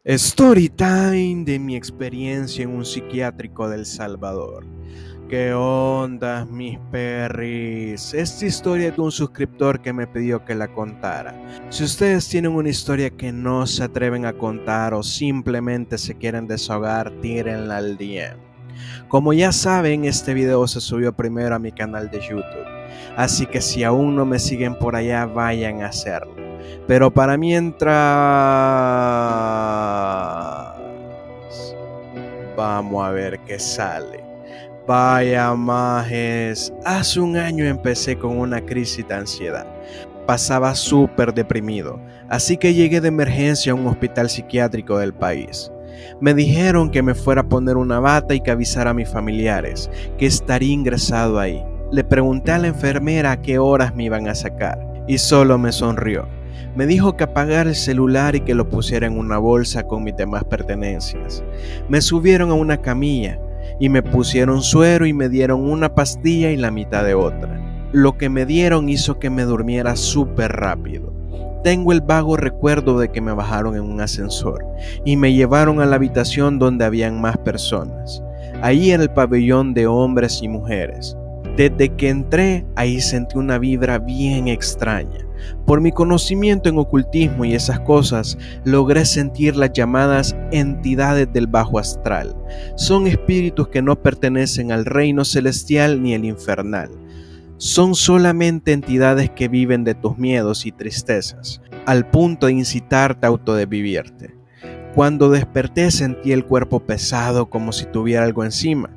Story time de mi experiencia en un psiquiátrico de El Salvador. ¿Qué onda, mis perris? Esta historia es de un suscriptor que me pidió que la contara. Si ustedes tienen una historia que no se atreven a contar o simplemente se quieren desahogar, tírenla al DM. Como ya saben, este video se subió primero a mi canal de YouTube, así que si aún no me siguen por allá, vayan a hacerlo. Pero para mientras, vamos a ver qué sale. Vaya majes, hace un año empecé con una crisis de ansiedad. Pasaba súper deprimido, así que llegué de emergencia a un hospital psiquiátrico del país. Me dijeron que me fuera a poner una bata y que avisara a mis familiares que estaría ingresado ahí. Le pregunté a la enfermera a qué horas me iban a sacar y solo me sonrió. Me dijo que apagara el celular y que lo pusiera en una bolsa con mis demás pertenencias. Me subieron a una camilla y me pusieron suero y me dieron una pastilla y la mitad de otra. Lo que me dieron hizo que me durmiera súper rápido. Tengo el vago recuerdo de que me bajaron en un ascensor y me llevaron a la habitación donde habían más personas. Ahí era el pabellón de hombres y mujeres. Desde que entré, ahí sentí una vibra bien extraña. Por mi conocimiento en ocultismo y esas cosas, logré sentir las llamadas entidades del bajo astral. Son espíritus que no pertenecen al reino celestial ni el infernal. Son solamente entidades que viven de tus miedos y tristezas, al punto de incitarte a autodesvivirte. Cuando desperté sentí el cuerpo pesado como si tuviera algo encima.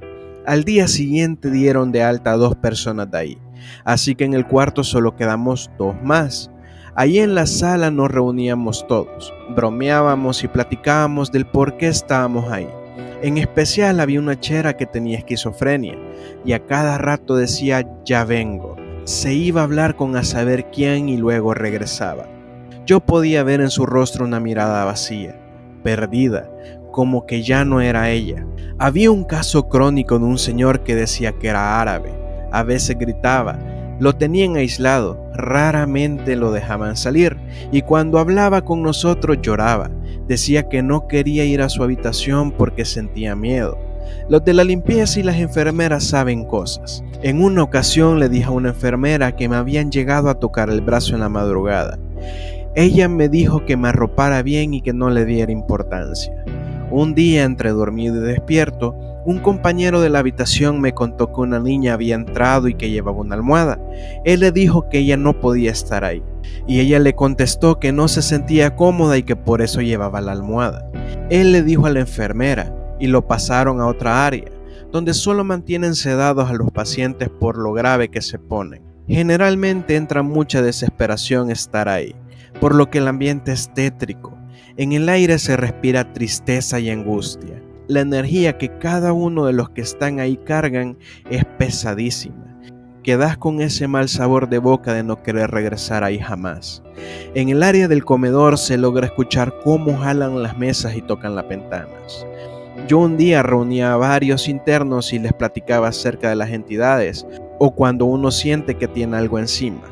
Al día siguiente dieron de alta a 2 personas de ahí, así que en el cuarto solo quedamos 2 más. Allí en la sala nos reuníamos todos, bromeábamos y platicábamos del por qué estábamos ahí. En especial había una chera que tenía esquizofrenia y a cada rato decía ya vengo. Se iba a hablar con a saber quién y luego regresaba. Yo podía ver en su rostro una mirada vacía, perdida, como que ya no era ella. Había un caso crónico de un señor que decía que era árabe. A veces gritaba, lo tenían aislado, raramente lo dejaban salir y cuando hablaba con nosotros lloraba. Decía que no quería ir a su habitación porque sentía miedo. Los de la limpieza y las enfermeras saben cosas. En una ocasión le dije a una enfermera que me habían llegado a tocar el brazo en la madrugada. Ella me dijo que me arropara bien y que no le diera importancia. Un día, entre dormido y despierto, un compañero de la habitación me contó que una niña había entrado y que llevaba una almohada. Él le dijo que ella no podía estar ahí, y ella le contestó que no se sentía cómoda y que por eso llevaba la almohada. Él le dijo a la enfermera, y lo pasaron a otra área, donde solo mantienen sedados a los pacientes por lo grave que se ponen. Generalmente entra mucha desesperación estar ahí, por lo que el ambiente es tétrico. En el aire se respira tristeza y angustia. La energía que cada uno de los que están ahí cargan es pesadísima. Quedas con ese mal sabor de boca de no querer regresar ahí jamás. En el área del comedor se logra escuchar cómo jalan las mesas y tocan las ventanas. Yo un día reunía a varios internos y les platicaba acerca de las entidades o cuando uno siente que tiene algo encima.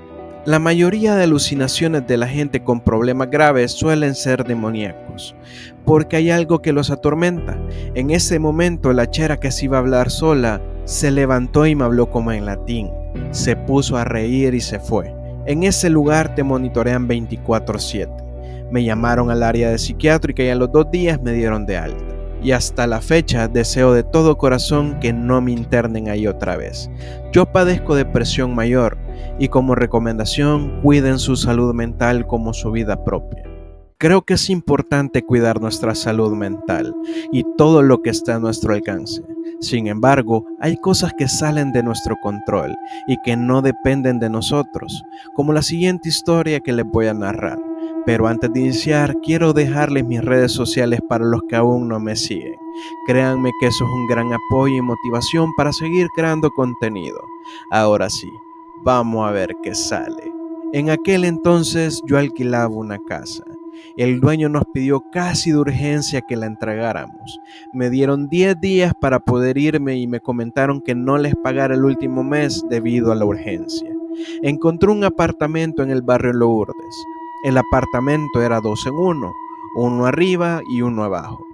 La mayoría de alucinaciones de la gente con problemas graves suelen ser demoníacos, porque hay algo que los atormenta. En ese momento la chera que se iba a hablar sola se levantó y me habló como en latín. Se puso a reír y se fue. En ese lugar te monitorean 24/7. Me llamaron al área de psiquiátrica y a los 2 días me dieron de alta. Y hasta la fecha deseo de todo corazón que no me internen ahí otra vez. Yo padezco depresión mayor y como recomendación cuiden su salud mental como su vida propia. Creo que es importante cuidar nuestra salud mental y todo lo que está a nuestro alcance. Sin embargo, hay cosas que salen de nuestro control y que no dependen de nosotros, como la siguiente historia que les voy a narrar. Pero antes de iniciar, quiero dejarles mis redes sociales para los que aún no me siguen. Créanme que eso es un gran apoyo y motivación para seguir creando contenido. Ahora sí, vamos a ver qué sale. En aquel entonces yo alquilaba una casa. El dueño nos pidió casi de urgencia que la entregáramos. Me dieron 10 días para poder irme y me comentaron que no les pagara el último mes debido a la urgencia. Encontré un apartamento en el barrio Lourdes. El apartamento era 2 en 1, uno arriba y uno abajo.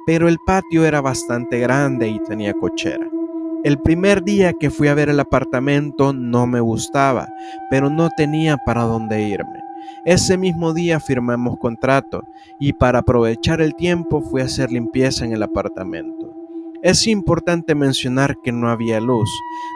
Pero el patio era bastante grande y tenía cochera. El primer día que fui a ver el apartamento no me gustaba, pero no tenía para dónde irme. Ese mismo día firmamos contrato y para aprovechar el tiempo fui a hacer limpieza en el apartamento. Es importante mencionar que no había luz,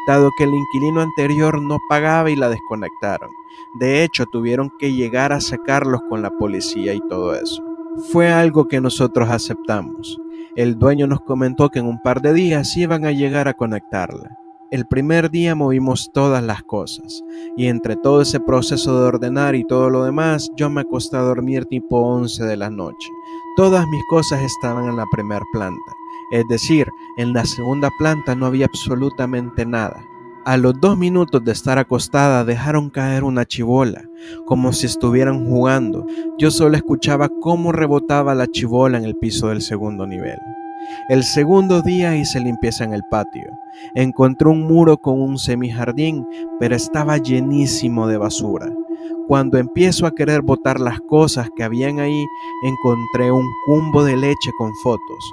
dado que el inquilino anterior no pagaba y la desconectaron. De hecho, tuvieron que llegar a sacarlos con la policía y todo eso. Fue algo que nosotros aceptamos. El dueño nos comentó que en un par de días iban a llegar a conectarla. El primer día movimos todas las cosas y entre todo ese proceso de ordenar y todo lo demás, yo me acosté a dormir tipo 11 de la noche. Todas mis cosas estaban en la primera planta, es decir, en la segunda planta no había absolutamente nada. A los 2 minutos de estar acostada dejaron caer una chibola, como si estuvieran jugando. Yo solo escuchaba cómo rebotaba la chibola en el piso del segundo nivel. El segundo día hice limpieza en el patio. Encontré un muro con un semijardín, pero estaba llenísimo de basura. Cuando empiezo a querer botar las cosas que habían ahí, encontré un cumbo de leche con fotos,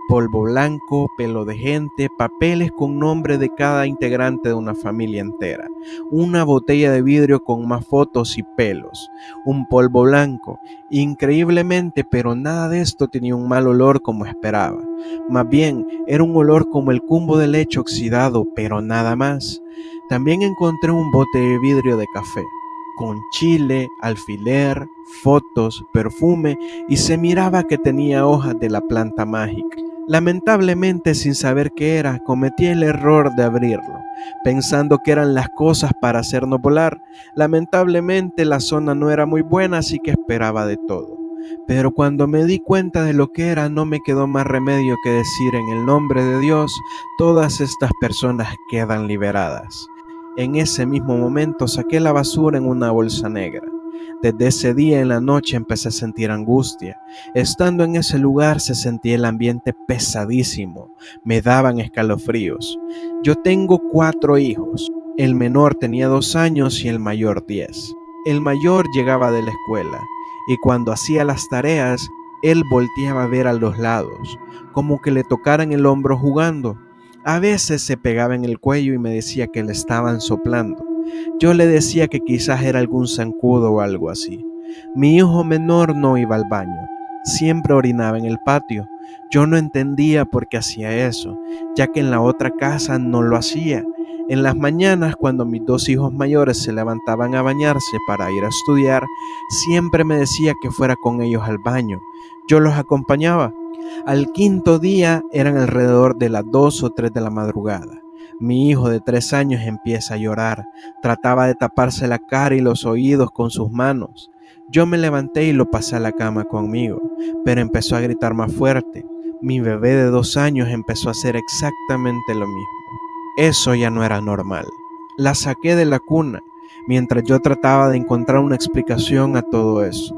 polvo blanco, pelo de gente, papeles con nombre de cada integrante de una familia entera, una botella de vidrio con más fotos y pelos, un polvo blanco. Increíblemente, pero nada de esto tenía un mal olor como esperaba. Más bien, era un olor como el cumbo de leche oxidado, pero nada más. También encontré un bote de vidrio de café, con chile, alfiler, fotos, perfume y se miraba que tenía hojas de la planta mágica. Lamentablemente, sin saber qué era, cometí el error de abrirlo, pensando que eran las cosas para hacernos volar. Lamentablemente, la zona no era muy buena, así que esperaba de todo. Pero cuando me di cuenta de lo que era, no me quedó más remedio que decir en el nombre de Dios, todas estas personas quedan liberadas. En ese mismo momento saqué la basura en una bolsa negra. Desde ese día en la noche empecé a sentir angustia. Estando en ese lugar se sentía el ambiente pesadísimo. Me daban escalofríos. Yo tengo 4 hijos. El menor tenía 2 años y el mayor 10. El mayor llegaba de la escuela y cuando hacía las tareas, él volteaba a ver a los lados, como que le tocaran el hombro jugando. A veces se pegaba en el cuello y me decía que le estaban soplando. Yo le decía que quizás era algún zancudo o algo así. Mi hijo menor no iba al baño, siempre orinaba en el patio. Yo no entendía por qué hacía eso, ya que en la otra casa no lo hacía. En las mañanas, cuando mis 2 hijos mayores se levantaban a bañarse para ir a estudiar, siempre me decía que fuera con ellos al baño. Yo los acompañaba. Al quinto día eran alrededor de las 2 o 3 de la madrugada. Mi hijo de 3 años empieza a llorar. Trataba de taparse la cara y los oídos con sus manos. Yo me levanté y lo pasé a la cama conmigo, pero empezó a gritar más fuerte. Mi bebé de 2 años empezó a hacer exactamente lo mismo. Eso ya no era normal. La saqué de la cuna mientras yo trataba de encontrar una explicación a todo eso.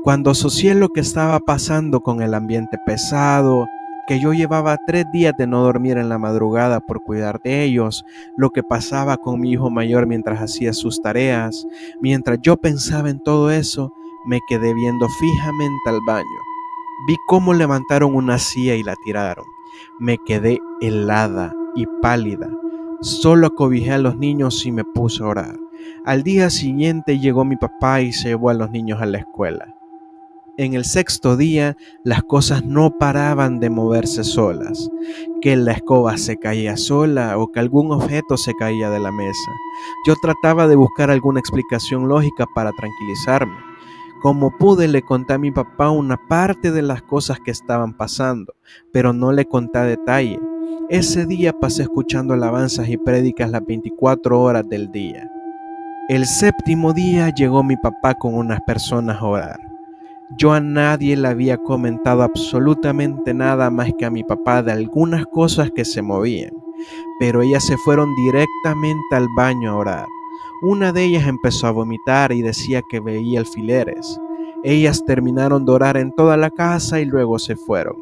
Cuando asocié lo que estaba pasando con el ambiente pesado, que yo llevaba 3 días de no dormir en la madrugada por cuidar de ellos, lo que pasaba con mi hijo mayor mientras hacía sus tareas, mientras yo pensaba en todo eso, me quedé viendo fijamente al baño. Vi cómo levantaron una silla y la tiraron. Me quedé helada y pálida. Solo acobijé a los niños y me puse a orar. Al día siguiente llegó mi papá y se llevó a los niños a la escuela. En el sexto día, las cosas no paraban de moverse solas, que la escoba se caía sola o que algún objeto se caía de la mesa. Yo trataba de buscar alguna explicación lógica para tranquilizarme. Como pude, le conté a mi papá una parte de las cosas que estaban pasando, pero no le conté a detalle. Ese día pasé escuchando alabanzas y prédicas las 24 horas del día. El séptimo día llegó mi papá con unas personas a orar. Yo a nadie le había comentado absolutamente nada más que a mi papá de algunas cosas que se movían, pero ellas se fueron directamente al baño a orar. Una de ellas empezó a vomitar y decía que veía alfileres. Ellas terminaron de orar en toda la casa y luego se fueron.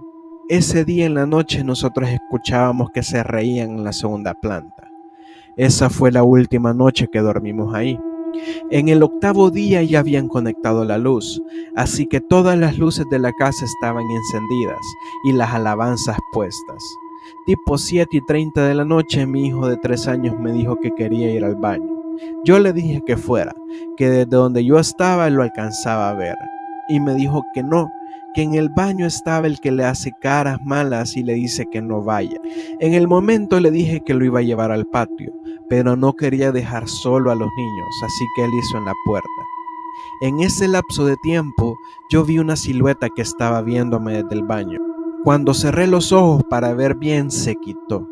Ese día en la noche nosotros escuchábamos que se reían en la segunda planta. Esa fue la última noche que dormimos ahí. En el octavo día ya habían conectado la luz, así que todas las luces de la casa estaban encendidas y las alabanzas puestas. Tipo 7:30 de la noche, mi hijo de 3 años me dijo que quería ir al baño. Yo le dije que fuera, que desde donde yo estaba lo alcanzaba a ver. Y me dijo que no, que en el baño estaba el que le hace caras malas y le dice que no vaya. En el momento le dije que lo iba a llevar al patio, pero no quería dejar solo a los niños, así que él hizo en la puerta. En ese lapso de tiempo, yo vi una silueta que estaba viéndome desde el baño. Cuando cerré los ojos para ver bien, se quitó.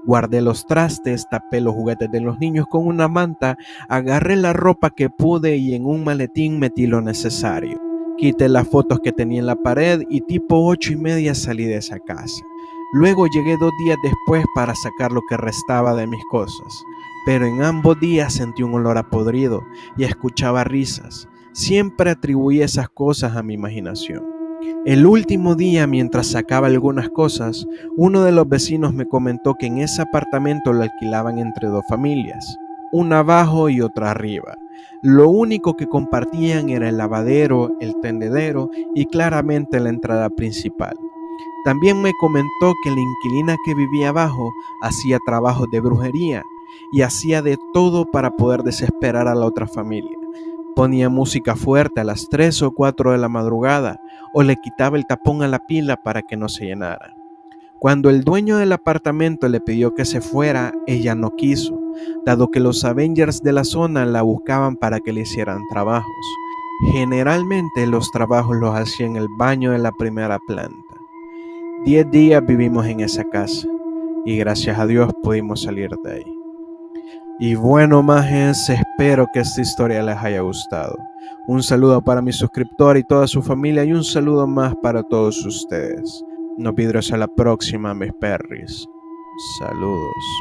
Guardé los trastes, tapé los juguetes de los niños con una manta, agarré la ropa que pude y en un maletín metí lo necesario. Quité las fotos que tenía en la pared y tipo 8:30 salí de esa casa. Luego llegué 2 días después para sacar lo que restaba de mis cosas, pero en ambos días sentí un olor a podrido y escuchaba risas. Siempre atribuí esas cosas a mi imaginación. El último día, mientras sacaba algunas cosas, uno de los vecinos me comentó que en ese apartamento lo alquilaban entre 2 familias, una abajo y otra arriba. Lo único que compartían era el lavadero, el tendedero y claramente la entrada principal. También me comentó que la inquilina que vivía abajo hacía trabajos de brujería y hacía de todo para poder desesperar a la otra familia. Ponía música fuerte a las 3 o 4 de la madrugada o le quitaba el tapón a la pila para que no se llenara. Cuando el dueño del apartamento le pidió que se fuera, ella no quiso, dado que los Avengers de la zona la buscaban para que le hicieran trabajos. Generalmente los trabajos los hacía en el baño de la primera planta. 10 días vivimos en esa casa y gracias a Dios pudimos salir de ahí. Y bueno, majes, espero que esta historia les haya gustado. Un saludo para mi suscriptor y toda su familia y un saludo más para todos ustedes. Nos vidrios a la próxima, mis perris. Saludos.